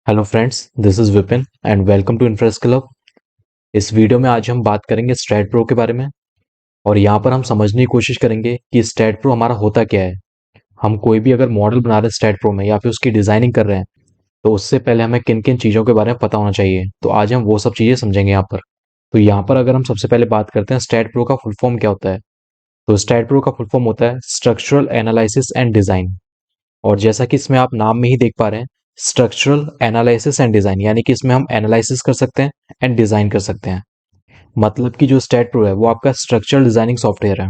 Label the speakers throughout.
Speaker 1: Hello friends, this is Vipin and welcome to इन्फ्रेस club. इस video में आज हम बात करेंगे स्टैट प्रो के बारे में। और यहाँ पर हम समझने की कोशिश करेंगे कि स्टैट प्रो हमारा होता क्या है। हम कोई भी अगर मॉडल बना रहे हैं स्टैट प्रो में या फिर उसकी डिज़ाइनिंग कर रहे हैं, तो उससे पहले हमें किन किन चीज़ों के बारे में पता होना चाहिए। तो आज हम वो सब चीज़ें समझेंगे यहाँ पर। तो यहाँ पर अगर हम सबसे पहले बात करते हैं स्टैट प्रो का फुल फॉर्म क्या होता है, तो स्टैट प्रो का फुल फॉर्म होता है स्ट्रक्चरल एनालिसिस एंड डिज़ाइन। और जैसा कि इसमें आप नाम में ही देख पा रहे हैं, स्ट्रक्चरल एनालिसिस एंड डिज़ाइन, यानी कि इसमें हम एनालिसिस कर सकते हैं एंड डिज़ाइन कर सकते हैं। मतलब कि जो स्टैट प्रो है वो आपका स्ट्रक्चरल डिज़ाइनिंग सॉफ्टवेयर है।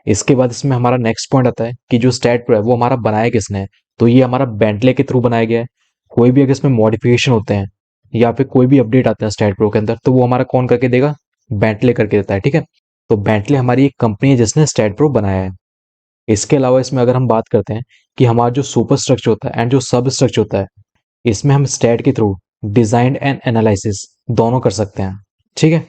Speaker 1: इसके बाद इसमें हमारा नेक्स्ट पॉइंट आता है कि जो स्टैट प्रो है वो हमारा बनाया किसने है। तो ये हमारा बेंटले के थ्रू बनाया गया है। कोई भी अगर इसमें मॉडिफिकेशन होते हैं या फिर कोई भी अपडेट आते हैं स्टैट प्रो के अंदर, तो वो हमारा कौन करके देगा? बेंटले करके देता है। ठीक है, तो बेंटले हमारी एक कंपनी है जिसने स्टैट प्रो बनाया है। इसके अलावा इसमें अगर हम बात करते हैं कि हमारा जो सुपर स्ट्रक्चर होता है एंड जो सब स्ट्रक्चर होता है, इसमें हम स्टैट के थ्रू डिजाइन एंड एनालिसिस दोनों कर सकते हैं। ठीक है,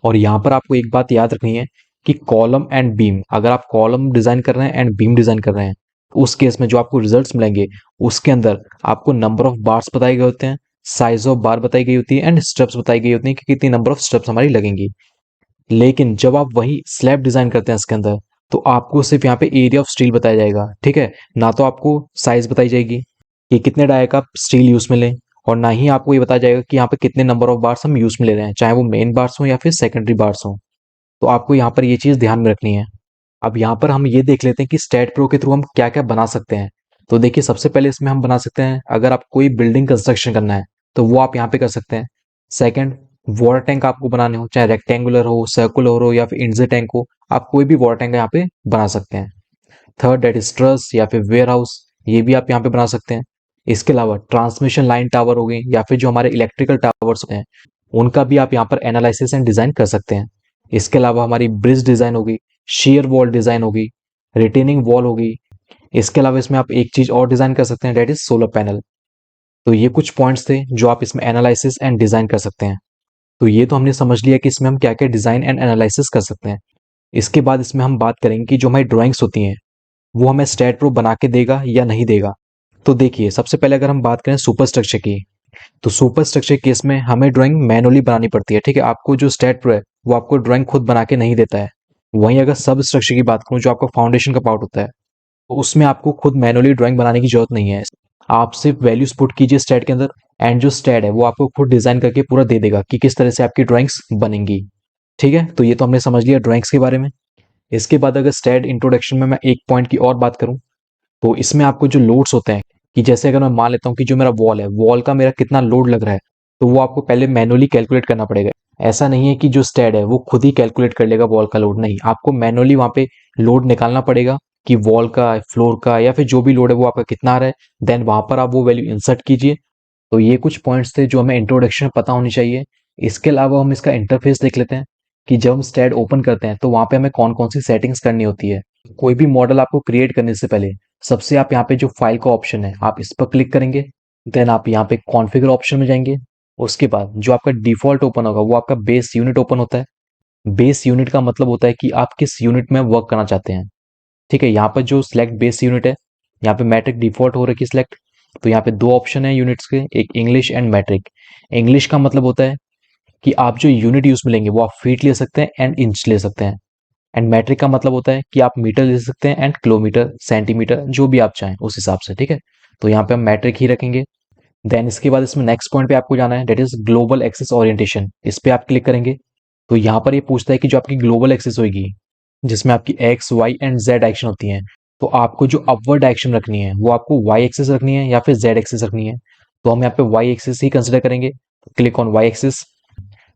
Speaker 1: और यहाँ पर आपको एक बात याद रखनी है कि कॉलम एंड बीम, अगर आप कॉलम डिजाइन कर रहे हैं एंड बीम डिजाइन कर रहे हैं, तो उस केस में जो आपको रिजल्ट्स मिलेंगे उसके अंदर आपको नंबर ऑफ बार्स बताए गए होते हैं, साइज ऑफ बार बताई गई होती है एंड स्टेप्स बताई गई होती हैं कि कितनी नंबर ऑफ स्टेप्स हमारी लगेंगी। लेकिन जब आप वही स्लैब डिजाइन करते हैं इसके अंदर, तो आपको सिर्फ यहाँ पे एरिया ऑफ स्टील बताया जाएगा। ठीक है, ना तो आपको साइज बताई जाएगी कि कितने डाई का स्टील यूज में लें, और ना ही आपको ये बताया जाएगा कि यहाँ पे कितने नंबर ऑफ बार्स हम यूज में ले रहे हैं, चाहे वो मेन बार्स हो या फिर सेकेंडरी बार्स हो। तो आपको यहाँ पर ये चीज ध्यान में रखनी है। अब यहाँ पर हम ये देख लेते हैं कि स्टैट प्रो के थ्रू हम क्या क्या बना सकते हैं। तो देखिए, सबसे पहले इसमें हम बना सकते हैं, अगर आप कोई बिल्डिंग कंस्ट्रक्शन करना है तो वो आप यहाँ पे कर सकते हैं। सेकंड, वाटर टैंक आपको बनाने हो, चाहे रेक्टेंगुलर हो, सर्कुलर हो या फिर इंजे टैंक हो, आप कोई भी वाटर टैंक यहाँ पे बना सकते हैं। थर्ड, डेट इज ट्रस या फिर वेयर हाउस, ये भी आप यहाँ पे बना सकते हैं। इसके अलावा ट्रांसमिशन लाइन टावर हो गई या फिर जो हमारे इलेक्ट्रिकल टावर्स होते हैं, उनका भी आप यहाँ पर एनालिसिस एंड डिजाइन कर सकते हैं। इसके अलावा हमारी ब्रिज डिजाइन होगी, शेयर वॉल डिजाइन होगी, रिटेनिंग वॉल होगी। इसके अलावा इसमें आप एक चीज और डिजाइन कर सकते हैं, डेट इज सोलर पैनल। तो ये कुछ पॉइंट्स थे जो आप इसमें एनालिसिस एंड डिजाइन कर सकते हैं। तो ये तो हमने समझ लिया कि इसमें हम क्या क्या डिजाइन एंड एनालिसिस कर सकते हैं। इसके बाद इसमें हम बात करेंगे कि जो हमारी ड्राइंग्स होती हैं वो हमें स्टैट प्रो बना के देगा या नहीं देगा। तो देखिए, सबसे पहले अगर हम बात करें सुपर स्ट्रक्चर की, तो सुपर स्ट्रक्चर केस में हमें ड्राइंग मैनुअली बनानी पड़ती है। ठीक है, आपको जो स्टैट प्रो है वो आपको ड्राइंग खुद बना के नहीं देता है। वहीं अगर सब स्ट्रक्चर की बात करूं, जो आपका फाउंडेशन का पार्ट होता है, तो उसमें आपको खुद मैनुअली ड्राइंग बनाने की जरूरत नहीं है। आप सिर्फ वैल्यूज पुट कीजिए स्टैट के अंदर, एंड जो स्टैट है वो आपको खुद डिजाइन करके पूरा दे देगा कि किस तरह से आपकी ड्राइंग्स बनेंगी। ठीक है, तो ये तो हमने समझ लिया ड्राइंग्स के बारे में। इसके बाद अगर स्टैट इंट्रोडक्शन में मैं एक पॉइंट की और बात करूं, तो इसमें आपको जो लोड्स होते हैं, कि जैसे अगर मैं मान लेता हूँ कि जो मेरा वॉल है, वॉल का मेरा कितना लोड लग रहा है, तो वो आपको पहले मैनुअली कैलकुलेट करना पड़ेगा। ऐसा नहीं है कि जो स्टैड है वो खुद ही कैलकुलेट कर लेगा वॉल का लोड, नहीं, आपको मैनुअली वहां पे लोड निकालना पड़ेगा कि वॉल का, फ्लोर का या फिर जो भी लोड है वो आपका कितना आ रहा है। देन वहां पर आप वो वैल्यू इंसर्ट कीजिए। तो ये कुछ पॉइंट्स थे जो हमें इंट्रोडक्शन में पता होनी चाहिए। इसके अलावा हम इसका इंटरफेस देख लेते हैं कि जब हम स्टैड ओपन करते हैं तो वहां पे हमें कौन कौन सी सेटिंग्स करनी होती है। कोई भी मॉडल आपको क्रिएट करने से पहले सबसे आप यहाँ पे जो फाइल का ऑप्शन है आप इस पर क्लिक करेंगे। देन आप यहाँ पे कॉन्फ़िगर ऑप्शन में जाएंगे। उसके बाद जो आपका डिफॉल्ट ओपन होगा वो आपका बेस यूनिट ओपन होता है। बेस यूनिट का मतलब होता है कि आप किस यूनिट में वर्क करना चाहते हैं। ठीक है, यहाँ पर जो सिलेक्ट बेस यूनिट है, यहाँ पे मैट्रिक डिफॉल्ट हो रखी है सिलेक्ट। तो यहाँ पे दो ऑप्शन है यूनिट्स के, एक इंग्लिश एंड मैट्रिक। इंग्लिश का मतलब होता है कि आप जो यूनिट यूज में लेंगे वो आप फीट ले सकते हैं एंड इंच ले सकते हैं। एंड मैट्रिक का मतलब होता है कि आप मीटर ले सकते हैं एंड किलोमीटर, सेंटीमीटर, जो भी आप चाहें उस हिसाब से। ठीक है, तो यहाँ पे हम मैट्रिक ही रखेंगे। देन इसके बाद इसमें नेक्स्ट पॉइंट पे आपको जाना है, that is global axis orientation. इस पे आप क्लिक करेंगे तो यहाँ पर ये पूछता है कि जो आपकी ग्लोबल एक्सिस होगी, जिसमें आपकी X, Y and Z action होती हैं, तो आपको जो अपवर्ड एक्शन रखनी है वो आपको वाई एक्सिस रखनी है या फिर जेड एक्सिस रखनी है। तो हम यहाँ पे वाई एक्सिस ही कंसिडर करेंगे। Click on Y axis.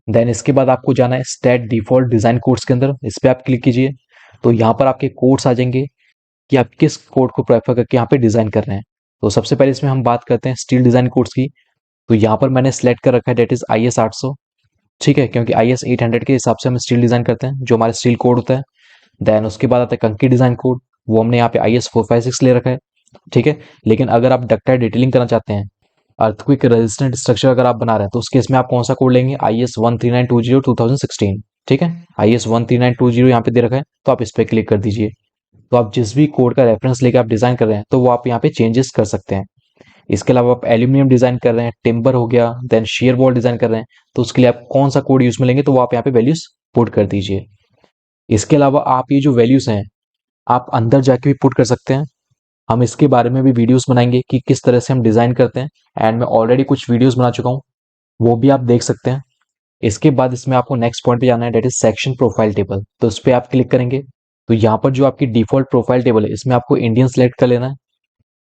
Speaker 1: Then इसके बाद आपको जाना है स्टैट डिफॉल्ट डिजाइन कोड्स के अंदर, इस पे आप क्लिक कीजिए। तो यहाँ पर आपके कोड्स आ जाएंगे कि आप किस कोड को प्रेफर करके यहाँ पे डिजाइन कर रहे हैं। तो सबसे पहले इसमें हम बात करते हैं स्टील डिजाइन कोड्स की। तो यहाँ पर मैंने सेलेक्ट कर रखा है डेट इज IS 800। ठीक है, क्योंकि IS 800 के हिसाब से हम स्टील डिजाइन करते हैं, जो हमारा स्टील कोड होता है। देन उसके बाद आता है कंक्रीट डिजाइन कोड, वो हमने यहाँ पे IS 456 ले रखा है। ठीक है, लेकिन अगर आप डक्टाइल डिटेलिंग करना चाहते हैं, अर्थक्वेक रेजिस्टेंट स्ट्रक्चर अगर आप बना रहे हैं, तो उस केस में आप कौन सा कोड लेंगे? IS 13920 2016। ठीक है, IS 13920 यहाँ पे दे रखा है, तो आप इस पे क्लिक कर दीजिए। तो आप जिस भी कोड का रेफरेंस लेके आप डिजाइन कर रहे हैं, तो वो आप यहाँ पे चेंजेस कर सकते हैं। इसके अलावा आप एल्यूमिनियम डिजाइन कर रहे हैं, टिम्बर हो गया, देन शेयर वॉल डिजाइन कर रहे हैं, तो उसके लिए आप कौन सा कोड यूज में लेंगे तो वो आप यहाँ पे वैल्यूज पुट कर दीजिए। इसके अलावा आप ये जो वैल्यूज हैं आप अंदर जाके भी पुट कर सकते हैं। हम इसके बारे में भी वीडियोस बनाएंगे कि किस तरह से हम डिजाइन करते हैं, एंड मैं ऑलरेडी कुछ वीडियोस बना चुका हूँ, वो भी आप देख सकते हैं। इसके बाद इसमें आपको नेक्स्ट पॉइंट पे जाना है, that is section profile table. तो इस पर आप क्लिक करेंगे तो यहाँ पर जो आपकी डिफॉल्ट प्रोफाइल टेबल है इसमें आपको इंडियन सेलेक्ट कर लेना है।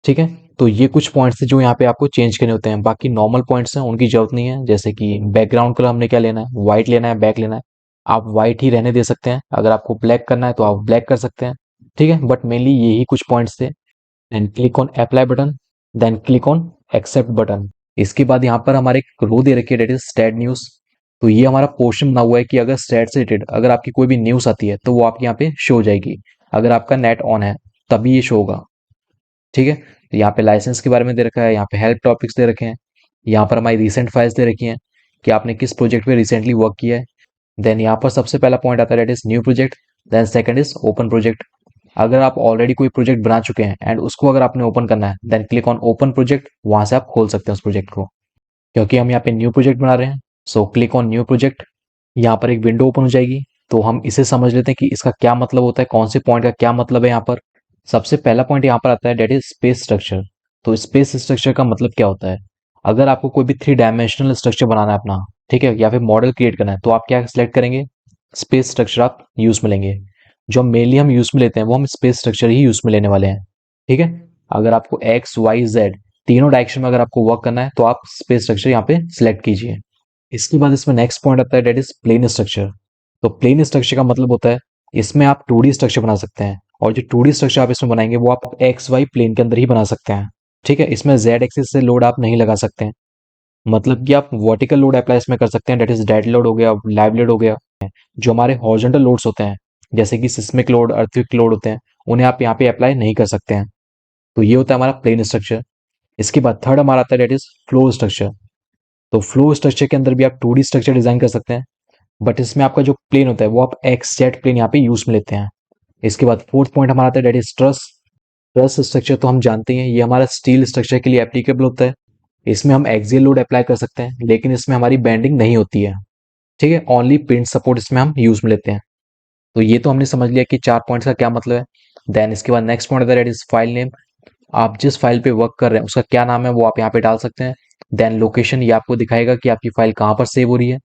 Speaker 1: ठीक है, तो ये कुछ पॉइंट्स हैं जो यहाँ पे आपको चेंज करने होते हैं, बाकी नॉर्मल पॉइंट्स हैं उनकी जरूरत नहीं है। जैसे कि बैकग्राउंड कलर हमने क्या लेना है, व्हाइट लेना है, बैक लेना है, आप व्हाइट ही रहने दे सकते हैं। अगर आपको ब्लैक करना है तो आप ब्लैक कर सकते हैं। ठीक है, बट मेनली यही कुछ पॉइंट्स थे। Then click on apply button, then click on accept button. इसके बाद यहाँ पर हमारे एक रो दे रखी है, डेट इज स्टैट न्यूज। तो ये हमारा पोर्शन बना हुआ है कि अगर स्टैट से रिलेटेड अगर आपकी कोई भी न्यूज आती है तो वो आपके यहाँ पे शो हो जाएगी, अगर आपका नेट ऑन है तभी ये शो होगा। ठीक है, तो यहाँ पे लाइसेंस के बारे में दे रखा है, यहाँ पे हेल्प टॉपिक्स दे रखे हैं, यहाँ पर हमारी रिसेंट फाइल्स दे रखी हैं कि आपने किस प्रोजेक्ट पे रिसेंटली वर्क किया है। देन यहाँ पर सबसे पहला पॉइंट आता है, that is new project, then second is open project. अगर आप ऑलरेडी कोई प्रोजेक्ट बना चुके हैं एंड उसको अगर आपने ओपन करना है then click on open project, वहां से आप खोल सकते हैं उस प्रोजेक्ट को। क्योंकि हम यहाँ पे न्यू प्रोजेक्ट बना रहे हैं, so click on new project. यहाँ पर एक विंडो ओपन हो जाएगी, तो हम इसे समझ लेते हैं कि इसका क्या मतलब होता है, कौन से पॉइंट का क्या मतलब है। यहाँ पर सबसे पहला पॉइंट यहाँ पर आता है, डेट इज स्पेस स्ट्रक्चर। तो स्पेस स्ट्रक्चर का मतलब क्या होता है, अगर आपको कोई भी 3 डायमेंशनल स्ट्रक्चर बनाना है अपना, ठीक है, या फिर मॉडल क्रिएट करना है, तो आप क्या सिलेक्ट करेंगे, स्पेस स्ट्रक्चर आप यूज में लेंगे। जो मेनली हम यूज में लेते हैं वो हम स्पेस स्ट्रक्चर ही यूज में लेने वाले हैं। ठीक है, अगर आपको एक्स वाई जेड तीनों डायरेक्शन में अगर आपको वर्क करना है तो आप स्पेस स्ट्रक्चर यहाँ पे सिलेक्ट कीजिए। इसके बाद इसमें नेक्स्ट पॉइंट आता है, डेट इज प्लेन स्ट्रक्चर। तो प्लेन स्ट्रक्चर का मतलब होता है इसमें आप 2D स्ट्रक्चर बना सकते हैं, और जो 2D स्ट्रक्चर आप इसमें बनाएंगे वो आप एक्स वाई प्लेन के अंदर ही बना सकते हैं। ठीक है, इसमें जेड एक्सिस से लोड आप नहीं लगा सकते हैं, मतलब कि आप वर्टिकल लोड अप्लाई इसमें कर सकते हैं, डेट इज डेड लोड हो गया, लाइव लोड हो गया। जो हमारे हॉरिजॉन्टल लोड्स होते हैं जैसे कि सिस्मिक लोड, अर्थक्वेक लोड होते हैं, उन्हें आप यहाँ पे अप्लाई नहीं कर सकते हैं। तो ये होता है हमारा प्लेन स्ट्रक्चर। इसके बाद थर्ड हमारा आता है, डेट इज फ्लो स्ट्रक्चर। तो फ्लो स्ट्रक्चर के अंदर भी आप 2D स्ट्रक्चर डिजाइन कर सकते हैं, बट इसमें आपका जो प्लेन होता है वो आप एक्स जेड प्लेन यहाँ पे यूज में लेते हैं। इसके बाद फोर्थ पॉइंट हमारा आता है, that is truss. Truss structure तो हम जानते हैं ये हमारा स्टील स्ट्रक्चर के लिए एप्लीकेबल होता है। इसमें हम एक्सियल लोड अप्लाई कर सकते हैं, लेकिन इसमें हमारी बेंडिंग नहीं होती है। ठीक है, ओनली पिन सपोर्ट इसमें हम यूज में लेते हैं। तो ये तो हमने समझ लिया कि 4 पॉइंट्स का क्या मतलब है। देन इसके बाद नेक्स्ट पॉइंट आता है, डेट इज फाइल नेम। आप जिस फाइल पे वर्क कर रहे हैं उसका क्या नाम है वो आप यहाँ पे डाल सकते हैं। देन लोकेशन, ये आपको दिखाएगा कि आपकी फाइल कहाँ पर सेव हो रही है।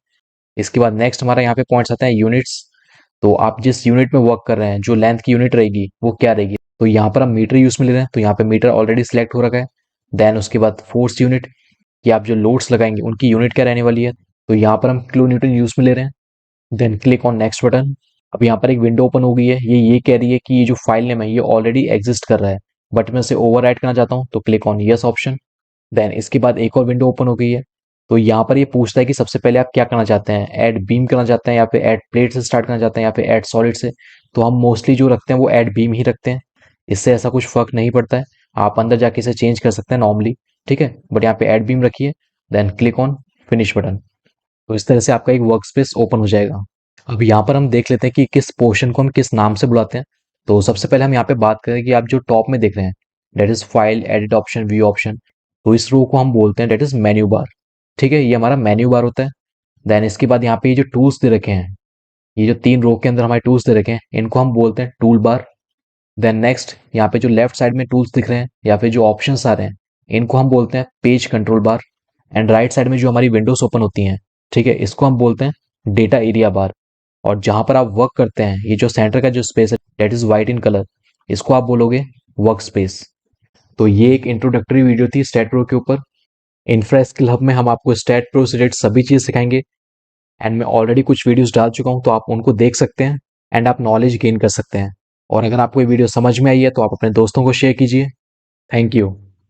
Speaker 1: इसके बाद नेक्स्ट हमारा यहाँ पे पॉइंट्स आते हैं, यूनिट्स। तो आप जिस यूनिट में वर्क कर रहे हैं जो लेंथ की यूनिट रहेगी वो क्या रहेगी, तो यहाँ पर हम मीटर यूज में ले रहे हैं, तो यहाँ पे मीटर ऑलरेडी सिलेक्ट हो रखा है। देन उसके बाद फोर्स यूनिट, कि आप जो लोड्स लगाएंगे उनकी यूनिट क्या रहने वाली है, तो यहाँ पर हम किलो न्यूटन यूज में ले रहे हैं। Then click on next button. अब यहाँ पर एक विंडो ओपन हो गई है, ये कह रही है कि ये जो फाइल नेम है ये ऑलरेडी एग्जिस्ट कर रहा है, बट मैं इसे ओवरराइट करना चाहता हूँ, तो click on yes option. Then इसके बाद एक और विंडो ओपन हो गई है, तो यहाँ पर ये पूछता है कि सबसे पहले आप क्या करना चाहते हैं, ऐड बीम करना चाहते हैं या फिर ऐड प्लेट से स्टार्ट करना चाहते हैं या फिर ऐड सॉलिड से। तो हम मोस्टली जो रखते हैं वो ऐड बीम ही रखते हैं, इससे ऐसा कुछ फर्क नहीं पड़ता है, आप अंदर जाके इसे चेंज कर सकते हैं नॉर्मली। ठीक है, बट यहाँ पे ऐड बीम रखिए, then click on finish button. तो इस तरह से आपका एक वर्क स्पेस ओपन हो जाएगा। अब यहाँ पर हम देख लेते हैं कि किस पोर्शन को हम किस नाम से बुलाते हैं। तो सबसे पहले हम यहाँ पे बात करें कि आप जो टॉप में देख रहे हैं, that is file, edit option, view option. तो इस रो को हम बोलते हैं डेट इज मेन्यू बार। ठीक है, ये हमारा मेन्यू बार होता है। देन इसके बाद यहाँ पे ये जो टूल्स दे रखे हैं, ये जो 3 रो के अंदर हमारे टूल्स दे रखे हैं, इनको हम बोलते हैं टूल बार। देन नेक्स्ट यहाँ पे जो लेफ्ट साइड में टूल्स दिख रहे हैं या फिर जो ऑप्शंस आ रहे हैं, इनको हम बोलते हैं page control bar. And right side में जो हमारी विंडोज ओपन होती हैं, ठीक है, इसको हम बोलते हैं डेटा एरिया बार। और जहां पर आप वर्क करते हैं, ये जो सेंटर का जो स्पेस है that is white in colour, इसको आप बोलोगे वर्क स्पेस। तो ये एक इंट्रोडक्टरी वीडियो थी स्टैट प्रो के ऊपर। इंफ्रा स्किल हब में हम आपको स्टैट प्रो से रिलेटेड सभी चीज सिखाएंगे, एंड मैं ऑलरेडी कुछ वीडियोस डाल चुका हूं, तो आप उनको देख सकते हैं एंड आप नॉलेज गेन कर सकते हैं। और अगर आपको ये वीडियो समझ में आई है तो आप अपने दोस्तों को शेयर कीजिए। Thank you.